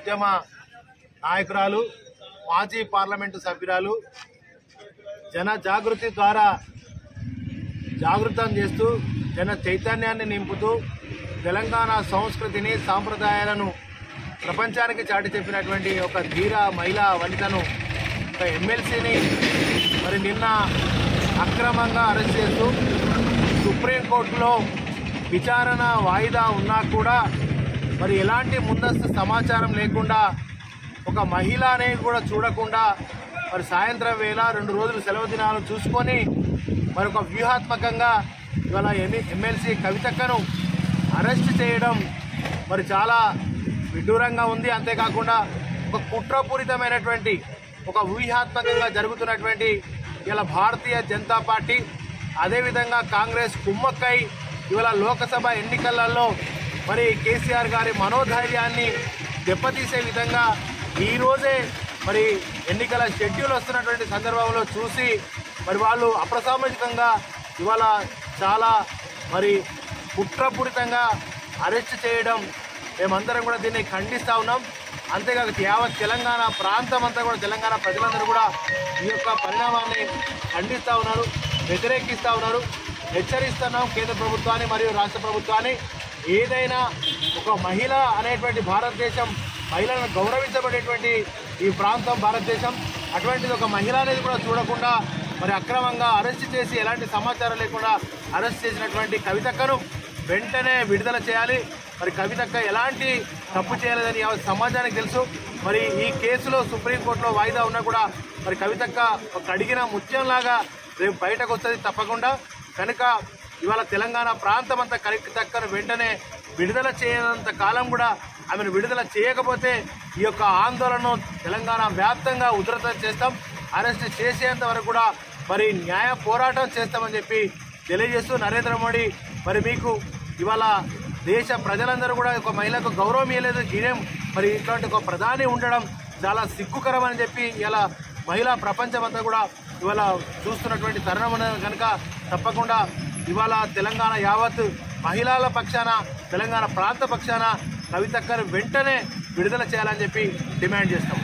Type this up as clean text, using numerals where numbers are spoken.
ఉద్యమ నాయకురాలు, మాజీ పార్లమెంటు సభ్యురాలు, జన జాగృతి ద్వారా జాగృతం చేస్తూ జన చైతన్యాన్ని నింపుతూ తెలంగాణ సంస్కృతిని సాంప్రదాయాలను ప్రపంచానికి చాటి చెప్పినటువంటి ఒక ధీర మహిళా వనితను, ఒక ఎమ్మెల్సీని మరి నిన్న అక్రమంగా అరెస్ట్ చేస్తూ సుప్రీంకోర్టులో విచారణ వాయిదా ఉన్నా కూడా మరి ఎలాంటి ముందస్తు సమాచారం లేకుండా, ఒక మహిళ అనేది కూడా చూడకుండా మరి సాయంత్రం వేళ 2 రోజులు సెలవు దినాలు చూసుకొని మరి ఒక వ్యూహాత్మకంగా ఇవాళ ఎమ్మెల్సీ కవితక్కను అరెస్ట్ చేయడం మరి చాలా విడ్డూరంగా ఉంది. అంతేకాకుండా ఒక కుట్రపూరితమైనటువంటి, ఒక వ్యూహాత్మకంగా జరుగుతున్నటువంటి ఇలా భారతీయ జనతా పార్టీ, అదేవిధంగా కాంగ్రెస్ కుమ్మక్కై ఇవాళ లోకసభ ఎన్నికలలో మరి కేసీఆర్ గారి మనోధైర్యాన్ని దెబ్బతీసే విధంగా ఈరోజే మరి ఎన్నికల షెడ్యూల్ వస్తున్నటువంటి సందర్భంలో చూసి మరి వాళ్ళు అప్రసామాజికంగా ఇవాళ చాలా మరి కుట్రపూరితంగా అరెస్ట్ చేయడం మేమందరం కూడా దీన్ని ఖండిస్తూ ఉన్నాం. అంతేకాక యావత్ తెలంగాణ ప్రాంతం అంతా కూడా, తెలంగాణ ప్రజలందరూ కూడా ఈ యొక్క పరిణామాన్ని ఖండిస్తూ ఉన్నారు, వ్యతిరేకిస్తూ ఉన్నారు. హెచ్చరిస్తున్నాం కేంద్ర ప్రభుత్వాన్ని మరియు రాష్ట్ర ప్రభుత్వాన్ని, ఏదైనా ఒక మహిళ అనేటువంటి భారతదేశం, మహిళలను గౌరవించబడేటువంటి ఈ ప్రాంతం భారతదేశం, అటువంటిది ఒక మహిళ అనేది కూడా చూడకుండా మరి అక్రమంగా అరెస్ట్ చేసి ఎలాంటి సమాచారం లేకుండా అరెస్ట్ చేసినటువంటి కవితక్కను వెంటనే విడుదల చేయాలి. మరి కవితక్క ఎలాంటి తప్పు చేయలేదని సమాజానికి తెలుసు. మరి ఈ కేసులో సుప్రీంకోర్టులో వాయిదా ఉన్నా కూడా మరి కవితక్క ఒక అడిగిన ముత్యంలాగా రేపు బయటకు వస్తుంది తప్పకుండా. కనుక ఇవాళ తెలంగాణ ప్రాంతం అంతా కవితక్కను వెంటనే విడుదల చేయనంత కాలం కూడా, ఆమెను విడుదల చేయకపోతే ఈ యొక్క ఆందోళనను తెలంగాణ వ్యాప్తంగా ఉధృతం చేస్తాం. అరెస్ట్ చేసేంత వరకు కూడా మరి న్యాయ పోరాటం చేస్తామని చెప్పి తెలియజేస్తూ, నరేంద్ర మోడీ మరి మీకు ఇవాళ దేశ ప్రజలందరూ కూడా ఒక మహిళకు గౌరవం ఇవ్వలేదు, గిరేం మరి ఇట్లాంటి ఒక ప్రధాని ఉండడం చాలా సిగ్గుకరం అని చెప్పి ఇలా మహిళా ప్రపంచం అంతా కూడా ఇవాళ చూస్తున్నటువంటి తరుణం కనుక తప్పకుండా ఇవాళ తెలంగాణ యావత్ మహిళల పక్షాన, తెలంగాణ ప్రాంత పక్షాన కవితక్కను వెంటనే విడుదల చేయాలని చెప్పి డిమాండ్ చేస్తాం.